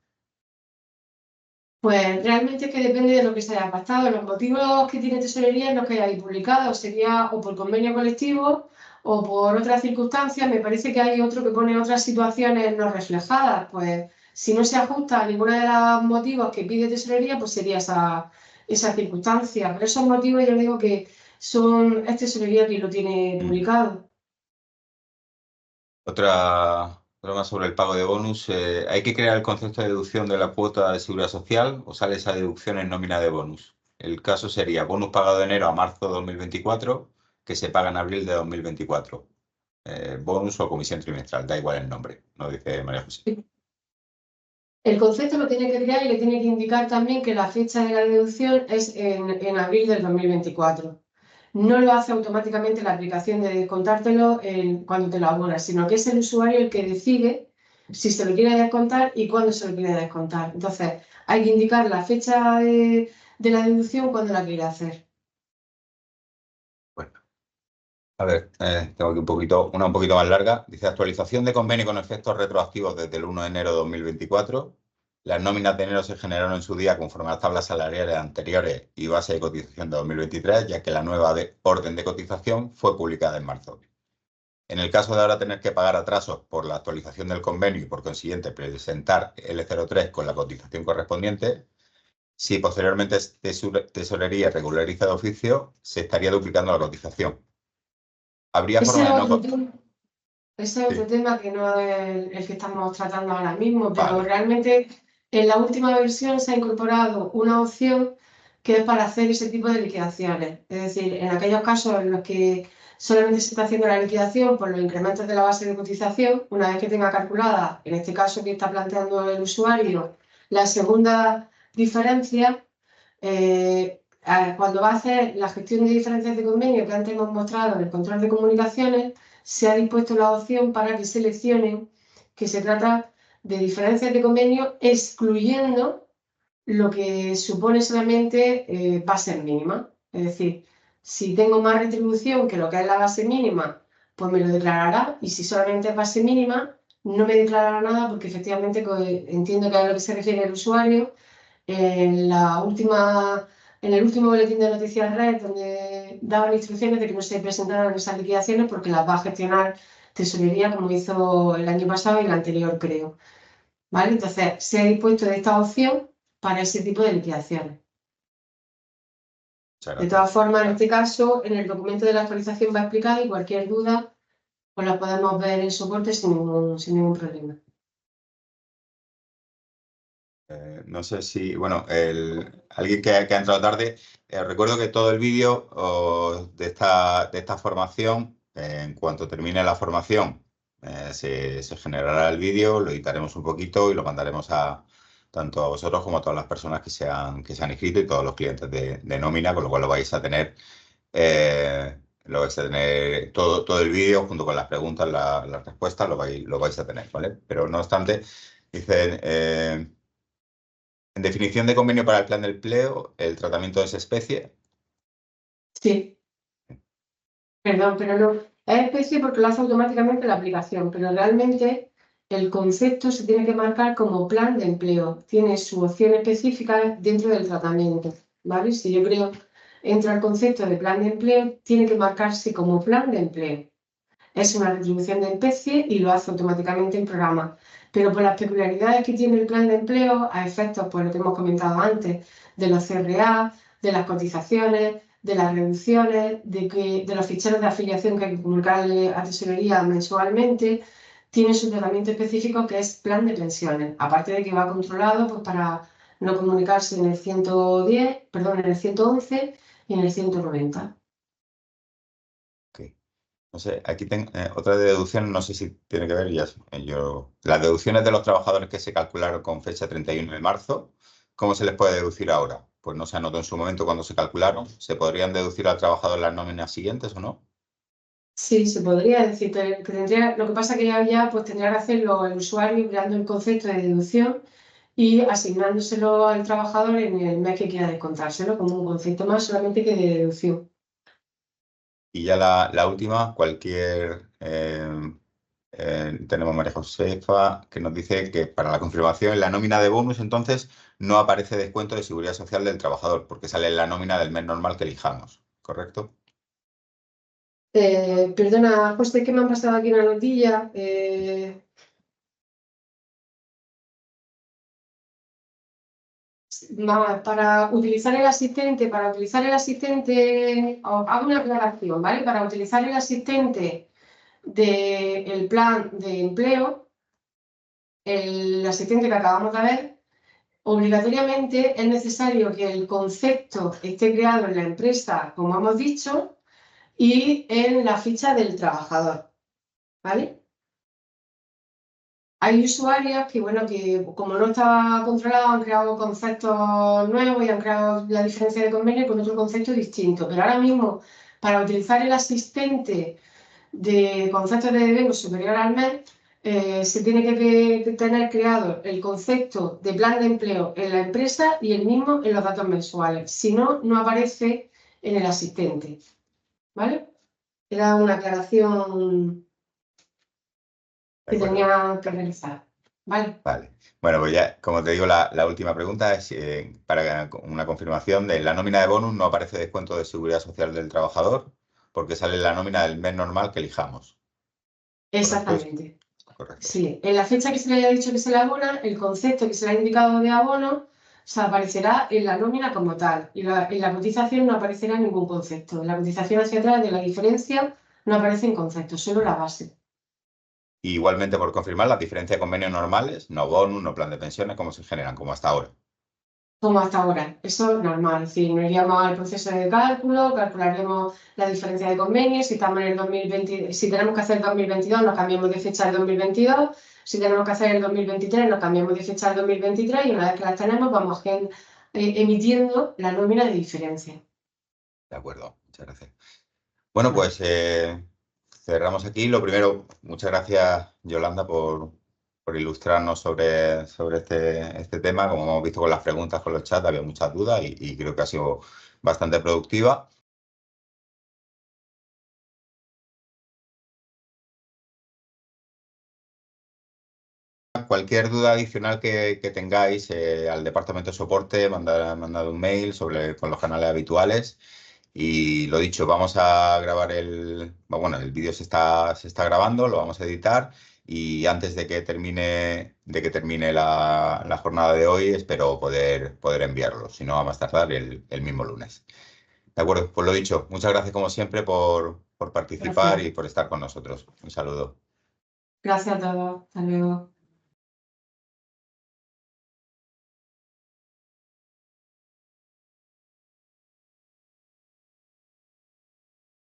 Pues realmente es que depende de lo que se haya pactado. Los motivos que tiene Tesorería en los que hay ahí publicados sería o por convenio colectivo o por otras circunstancias. Me parece que hay otro que pone otras situaciones no reflejadas. Pues si no se ajusta a ninguno de los motivos que pide Tesorería, pues sería esa circunstancia. Pero esos motivos yo digo que es Tesorería quien lo tiene publicado. Otra más sobre el pago de bonus. ¿Hay que crear el concepto de deducción de la cuota de seguridad social o sale esa deducción en nómina de bonus? El caso sería bonus pagado de enero a marzo de 2024 que se paga en abril de 2024. Bonus o comisión trimestral, da igual el nombre, nos dice María José. El concepto lo tiene que crear y le tiene que indicar también que la fecha de la deducción es en abril del 2024. No lo hace automáticamente la aplicación de descontártelo cuando te lo abonas, sino que es el usuario el que decide si se lo quiere descontar y cuándo se lo quiere descontar. Entonces, hay que indicar la fecha de la deducción cuando la quiere hacer. Bueno, a ver, tengo aquí una un poquito más larga. Dice actualización de convenio con efectos retroactivos desde el 1 de enero de 2024. Las nóminas de enero se generaron en su día conforme a las tablas salariales anteriores y base de cotización de 2023, ya que la nueva orden de cotización fue publicada en marzo. En el caso de ahora tener que pagar atrasos por la actualización del convenio y por consiguiente presentar el L03 con la cotización correspondiente, si posteriormente Tesorería regulariza de oficio, se estaría duplicando la cotización. ¿Habría Ese forma es de no... otro tema. Ese es Sí, otro tema que no es el que estamos tratando ahora mismo, pero vale. realmente en la última versión se ha incorporado una opción que es para hacer ese tipo de liquidaciones. Es decir, en aquellos casos en los que solamente se está haciendo la liquidación por los incrementos de la base de cotización, una vez que tenga calculada, en este caso que está planteando el usuario, la segunda diferencia, cuando va a hacer la gestión de diferencias de convenio que antes hemos mostrado en el control de comunicaciones, se ha dispuesto la opción para que seleccionen que se trata de diferencias de convenio excluyendo lo que supone solamente base mínima. Es decir, si tengo más retribución que lo que es la base mínima, pues me lo declarará y si solamente es base mínima, no me declarará nada porque efectivamente entiendo que a lo que se refiere el usuario en el último boletín de noticias red, donde daban instrucciones de que no se presentaran esas liquidaciones porque las va a gestionar Tesorería, como hizo el año pasado y el anterior, creo. ¿vale? Entonces, se ha dispuesto de esta opción para ese tipo de liquidaciones. De todas formas, en este caso, en el documento de la actualización va explicado y cualquier duda pues la podemos ver en soporte sin ningún problema. No sé si, bueno, alguien que ha entrado tarde, recuerdo que todo el vídeo de esta formación, en cuanto termine la formación, se generará el vídeo, lo editaremos un poquito y lo mandaremos tanto a vosotros como a todas las personas que se han inscrito y todos los clientes de nómina, con lo cual lo vais a tener, todo el vídeo junto con las preguntas, las respuestas, lo vais a tener, ¿vale? Pero no obstante, dicen... en definición de convenio para el plan de empleo, el tratamiento es especie. Sí. Perdón, pero no. Es especie porque lo hace automáticamente la aplicación, pero realmente el concepto se tiene que marcar como plan de empleo. Tiene su opción específica dentro del tratamiento, ¿vale? Si yo creo, entra el concepto de plan de empleo, tiene que marcarse como plan de empleo. Es una retribución de especie y lo hace automáticamente el programa. Pero por las peculiaridades que tiene el plan de empleo, a efectos, pues lo que hemos comentado antes, de los CRA, de las cotizaciones, de las reducciones, de los ficheros de afiliación que hay que comunicarle a tesorería mensualmente, tiene su tratamiento específico que es plan de pensiones. Aparte de que va controlado pues, para no comunicarse en el 110, perdón, en el 111 y en el 190. Okay. No sé, aquí tengo otra deducción, no sé si tiene que ver, las deducciones de los trabajadores que se calcularon con fecha 31 de marzo, ¿cómo se les puede deducir ahora? Pues no se anotó en su momento cuando se calcularon. ¿Se podrían deducir al trabajador las nóminas siguientes o no? Sí, se podría decir, pero lo que pasa es que ya pues, tendría que hacerlo el usuario creando el concepto de deducción y asignándoselo al trabajador en el mes que quiera descontárselo como un concepto más solamente que de deducción. Y ya la última, tenemos María Josefa que nos dice que para la confirmación en la nómina de bonus entonces no aparece descuento de seguridad social del trabajador porque sale en la nómina del mes normal que elijamos, ¿correcto? Perdona, José, que me han pasado aquí una notilla. Para utilizar el asistente, hago una aclaración, ¿vale? Para utilizar el asistente del plan de empleo, el asistente que acabamos de ver, obligatoriamente es necesario que el concepto esté creado en la empresa, como hemos dicho, y en la ficha del trabajador, ¿vale? Hay usuarios que, bueno, que como no está controlado, han creado conceptos nuevos y han creado la diferencia de convenio con otro concepto distinto. Pero ahora mismo, para utilizar el asistente de conceptos de devengo superior al mes, se tiene que tener creado el concepto de plan de empleo en la empresa y el mismo en los datos mensuales. Si no, no aparece en el asistente. ¿Vale? Era una aclaración De que acuerdo. tenía que realizar. ¿Vale? Vale. Bueno, pues ya, como te digo, la última pregunta es para una confirmación de la nómina de bonus no aparece descuento de seguridad social del trabajador porque sale en la nómina del mes normal que elijamos. ¿Correcto esto? Exactamente. Correcto. Sí, en la fecha que se le haya dicho que se le abona, el concepto que se le ha indicado de abono se aparecerá en la nómina como tal y en la cotización no aparecerá ningún concepto. En la cotización hacia atrás de la diferencia no aparecen conceptos, solo la base. Igualmente, por confirmar, las diferencias de convenios normales, no bonus, no plan de pensiones, ¿cómo se generan? Como hasta ahora. Como hasta ahora, eso es normal. Es decir, nos iríamos al proceso de cálculo, calcularíamos la diferencia de convenios, si estamos en el 2020, si tenemos que hacer el 2022, nos cambiamos de fecha al 2022, si tenemos que hacer el 2023, nos cambiamos de fecha al 2023 y una vez que las tenemos, vamos emitiendo la nómina de diferencia. De acuerdo, muchas gracias. Bueno, Vale. pues cerramos aquí. Lo primero, muchas gracias, Yolanda, por ilustrarnos sobre este tema. Como hemos visto con las preguntas, con los chats, había muchas dudas y creo que ha sido bastante productiva. Cualquier duda adicional que tengáis al departamento de soporte, mandad un mail con los canales habituales. Y lo dicho, vamos a grabar bueno, el vídeo se está grabando, lo vamos a editar y antes de que termine la jornada de hoy, espero poder enviarlo, si no, a más tardar el mismo lunes. De acuerdo, pues lo dicho, muchas gracias como siempre por participar Gracias. y por estar con nosotros. Un saludo. Gracias a todos. Hasta luego.